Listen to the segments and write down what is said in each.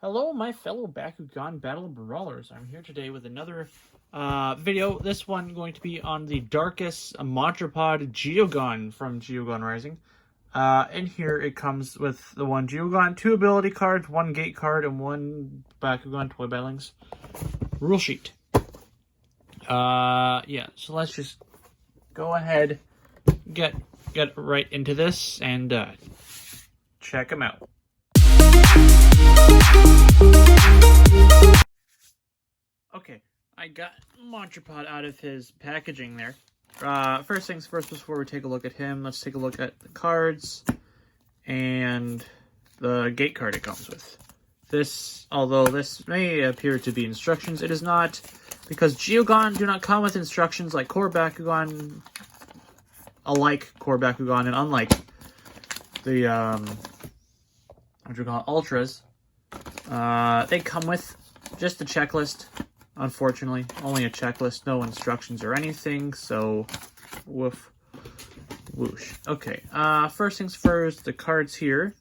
Hello, my fellow Bakugan Battle Brawlers. I'm here today with another video. This one going to be on the Darkus Montrapod Geogan from Geogan Rising. In here, it comes with the one Geogan, 2 ability cards, 1 gate card, and 1 Bakugan Toy Battlings rule sheet. Yeah, so let's just go ahead, get right into this, and check them out. Okay, I got Montropod out of his packaging there. First things first, before we take a look at him, let's take a look at the cards and the gate card it comes with. This, although this may appear to be instructions, it is not, because Geogan do not come with instructions like Core Bakugan, and unlike the, what you call Ultras. They come with just a checklist. Unfortunately, only a checklist, no instructions or anything, so woof, whoosh. Okay, first things first, the cards here.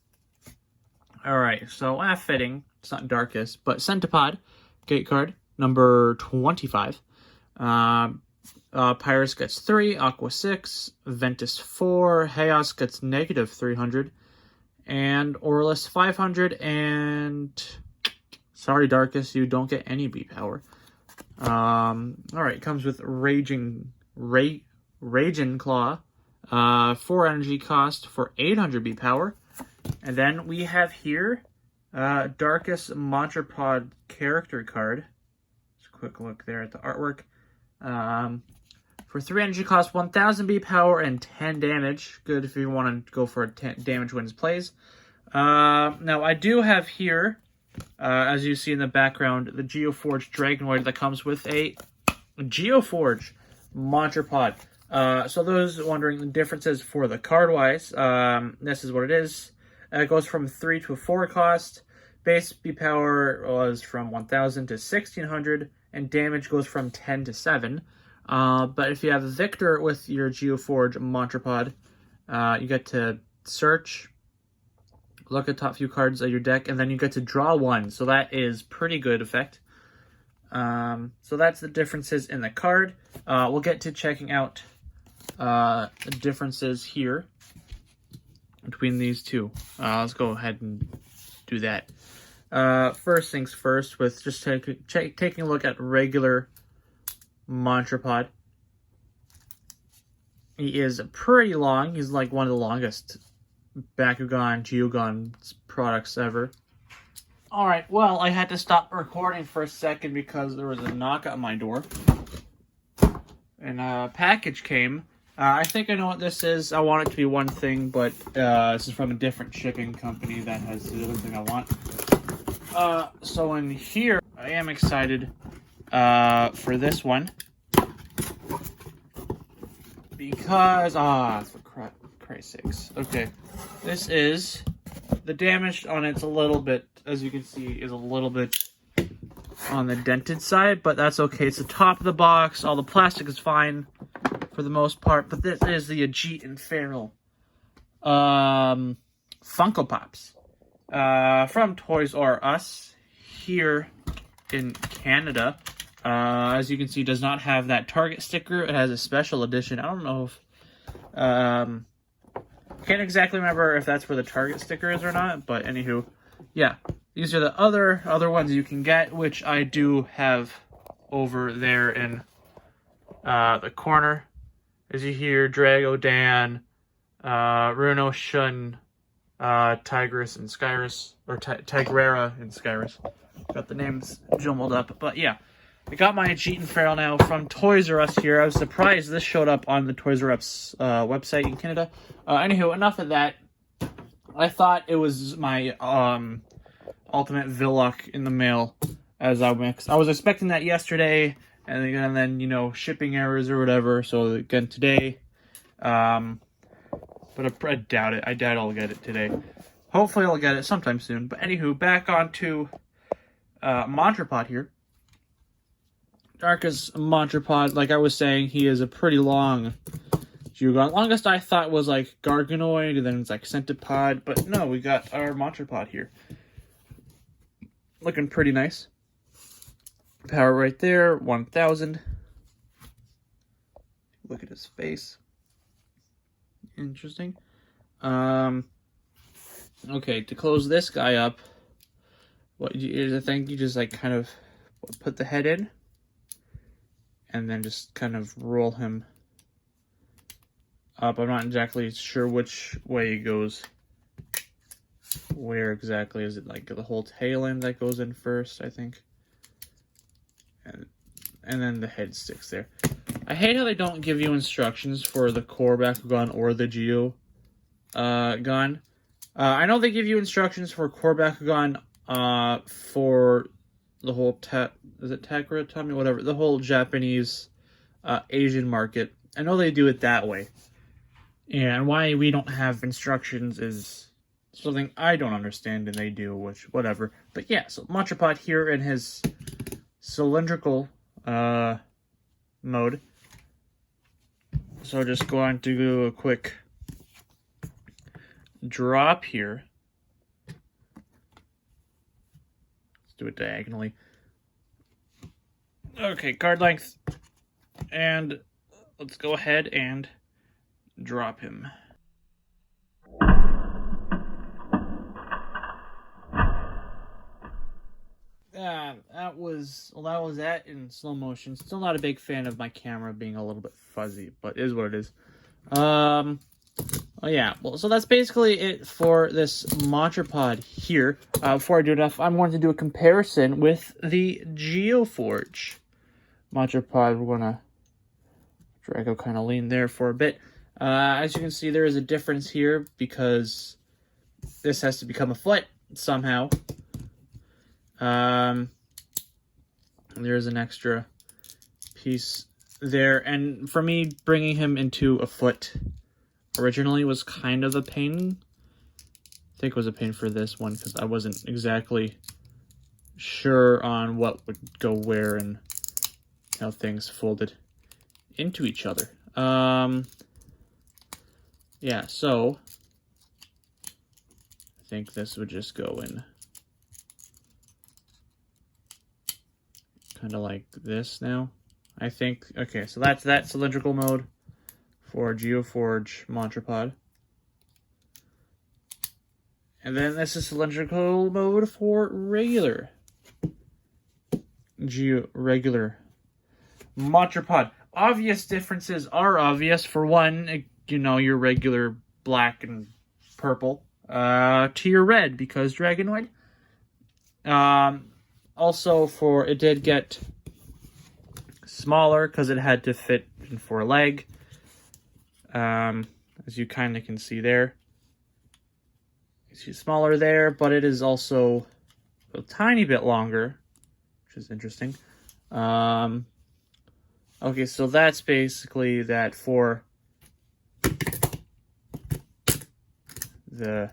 Alright, so fitting, it's not Darkus, but Centipod, gate card, number 25. Pyrus gets 3, Aqua 6, Ventus 4, Chaos gets negative 300, and Orlis 500, and sorry Darkus, you don't get any B power. Alright, comes with Raging Claw, 4 energy cost for 800 B power. And then we have here, Darkus Montrapod character card. Just a quick look there at the artwork. For 3 energy cost, 1000 B power and 10 damage. Good if you want to go for a 10 damage wins plays. Now I do have here, as you see in the background, the Geoforge Dragonoid that comes with a Geoforge Montrapod. So those wondering the differences for the card-wise, this is what it is. It goes from 3 to 4 cost. Base B power was from 1000 to 1600, and damage goes from 10 to 7. But if you have Victor with your Geoforge Montrapod, you get to search, look at top few cards of your deck, and then you get to draw 1. So that is pretty good effect. So that's the differences in the card. We'll get to checking out the differences here between these two. Let's go ahead and do that. First things first, with just taking a look at regular Montropod. He is pretty long. He's like one of the longest Bakugan Geogan products ever. Alright, well, I had to stop recording for a second because there was a knock at my door. And a package came. I think I know what this is. I want it to be one thing, but this is from a different shipping company that has the other thing I want. So in here, I am excited for this one. Because, for Christ's sakes. Okay, this is, the damage on it's a little bit, as you can see, is a little bit on the dented side, but that's okay. It's the top of the box. All the plastic is fine for the most part, but this is the Ajit and Feral Funko Pops from Toys R Us here in Canada. As you can see, does not have that Target sticker. It has a special edition. I don't know if can't exactly remember if that's where the Target sticker is or not, but anywho, yeah, these are the other ones you can get, which I do have over there in the corner. As you hear, Dragodan, Runo Shun, Tigris and Skyrus, or Tigrera and Skyrus. Got the names jumbled up, but yeah. I got my Ajit and Feral now from Toys R Us here. I was surprised this showed up on the Toys R Us website in Canada. Anywho, enough of that. I thought it was my Ultimate Villock in the mail as I mixed. I was expecting that yesterday, and then you know, shipping errors or whatever. So again today, but I doubt it. I doubt I'll get it today. Hopefully I'll get it sometime soon. But anywho, back onto Montropod here. Darkus Montrapod, like I was saying, he is a pretty long Geogan. Longest I thought was like Dragonoid, and then it's like Centipod, but no, we got our Montropod here. looking pretty nice. Power right there, 1000. Look at his face. Interesting. Okay, to close this guy up, what I think you just like kind of put the head in, and then just kind of roll him up. I'm not exactly sure which way it goes. Where exactly is it? Like the whole tail end that goes in first, I think, and then the head sticks there. I hate how they don't give you instructions for the core Bakugan or the Geogan. I know they give you instructions for core Bakugan for the whole is it Takara, Tommy, whatever, the whole Japanese Asian market. I know they do it that way. And why we don't have instructions is something I don't understand, and they do, which, whatever. But yeah, so Montropod here in his cylindrical mode. So just going to do a quick drop here. Let's do it diagonally. Okay, card length. And let's go ahead and drop him. That was that in slow motion. Still not a big fan of my camera being a little bit fuzzy, but it is what it is. Oh yeah, well, so that's basically it for this Montropod here. Before I do enough, I'm going to do a comparison with the Geoforge Montropod. We're gonna drag out kind of lean there for a bit. As you can see, there is a difference here because this has to become a foot somehow. There's an extra piece there, and for me, bringing him into a foot originally was kind of a pain. I think it was a pain for this one because I wasn't exactly sure on what would go where and how things folded into each other. Yeah, so I think this would just go in kind of like this now, I think. Okay, so that's that cylindrical mode for Geoforge Montrapod. And then this is cylindrical mode for regular Montropod. Obvious differences are obvious. For one, you know, your regular black and purple to your red, because Dragonoid. Also, it did get smaller because it had to fit in for a leg. As you kind of can see there. It's smaller there, but it is also a tiny bit longer, which is interesting. Okay, so that's basically that for the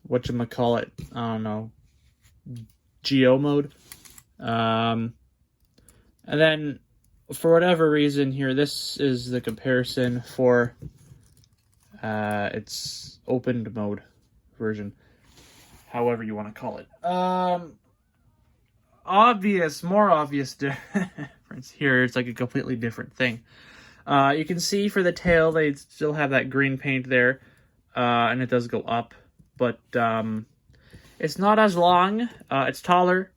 whatchamacallit, I don't know, Geo mode. And then for whatever reason here, this is the comparison for its opened mode version, however you want to call it. More obvious difference here. It's like a completely different thing. You can see for the tail, they still have that green paint there, and it does go up, but it's not as long. It's taller,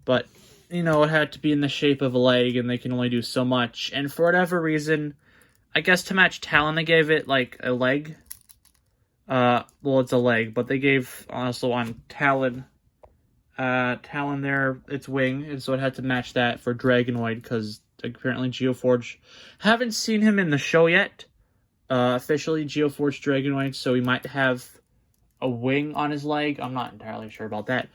but you know, it had to be in the shape of a leg, and they can only do so much. And for whatever reason, I guess to match Talon, they gave it like a leg. Well, it's a leg, but they gave also on Talon there, its wing, and so it had to match that for Dragonoid, because apparently Geoforge, haven't seen him in the show yet, officially, Geoforge Dragonoid, so he might have a wing on his leg. I'm not entirely sure about that.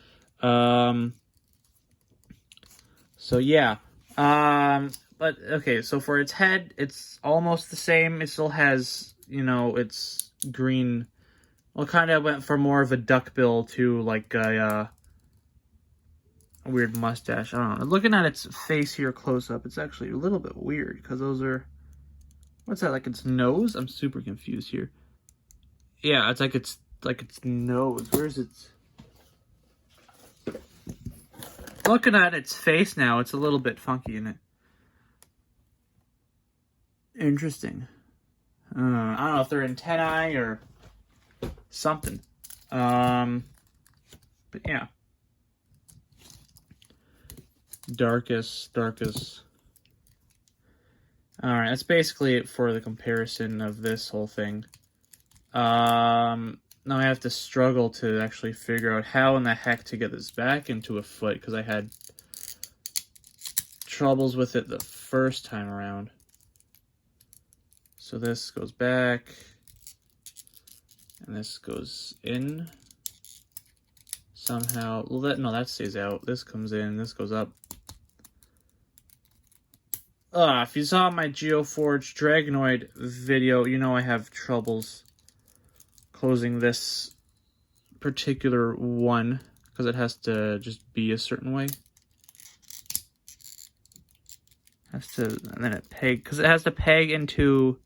So yeah, but okay, so for its head, it's almost the same. It still has, you know, its green, well, kind of went for more of a duckbill to like a weird mustache. I don't know. Looking at its face here close up, it's actually a little bit weird because those are, what's that, like its nose? I'm super confused here. Yeah, it's like its nose. Where's its? Looking at its face now, it's a little bit funky, isn't it? Interesting. I don't know if they're antennae or something. But yeah. Darkus. Alright, that's basically it for the comparison of this whole thing. Now I have to struggle to actually figure out how in the heck to get this back into a foot, because I had troubles with it the first time around. So this goes back, and this goes in somehow. Well, that stays out. This comes in, this goes up. If you saw my Geoforge Dragonoid video, you know I have troubles closing this particular one because it has to just be a certain way. And then it because it has to peg into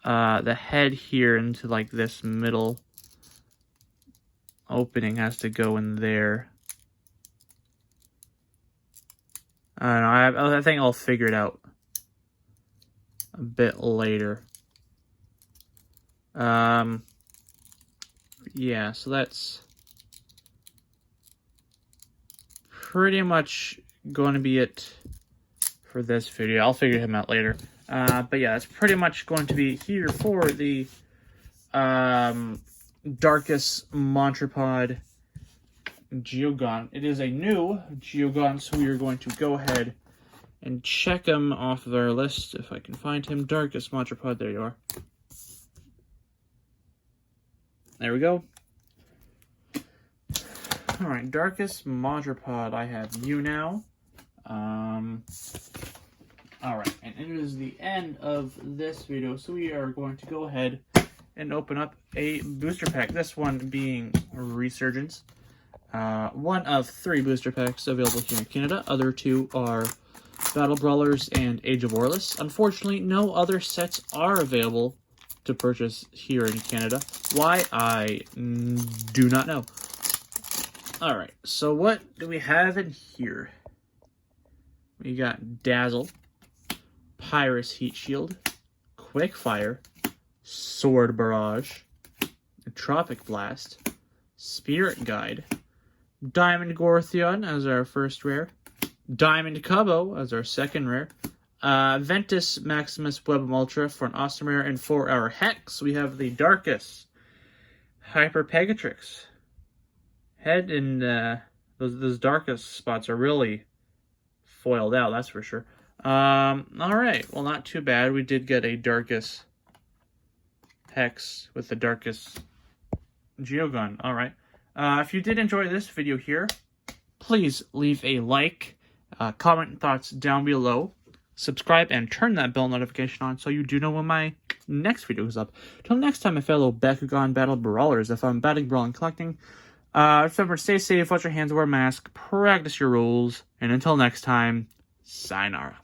the head here into like this middle opening has to go in there. I don't know. I think I'll figure it out a bit later. Yeah, so that's pretty much going to be it for this video. I'll figure him out later. But yeah, that's pretty much going to be here for the Darkus Montrapod Geogan. It is a new Geogan, so we are going to go ahead and check him off of our list if I can find him. Darkus Montrapod, there you are. There we go. Alright, Darkus Montrapod, I have you now. Alright, and it is the end of this video, so we are going to go ahead and open up a booster pack. This one being Resurgence. One of 3 booster packs available here in Canada. Other 2 are Battle Brawlers and Age of Orlis. Unfortunately, no other sets are available to purchase here in Canada. Why? I do not know. Alright, so what do we have in here? We got Dazzle, Pyrus Heat Shield, Quickfire, Sword Barrage, Tropic Blast, Spirit Guide, Diamond Gortheon as our first rare, Diamond Cubbo as our second rare, Ventus Maximus Web Ultra for an awesome rare, and for our Hex, we have the Darkus Hyper Pegatrix. Head and those Darkus spots are really foiled out, that's for sure. Alright, well, not too bad. We did get a Darkus Hex with the Darkus Geogan. Alright. If you did enjoy this video here, please leave a like, comment thoughts down below, subscribe, and turn that bell notification on so you do know when my next video is up. Till next time, my fellow Bakugan Battle Brawlers, if I'm batting, brawling, collecting, remember, stay safe, wash your hands, wear a mask, practice your rules, and until next time, sayonara.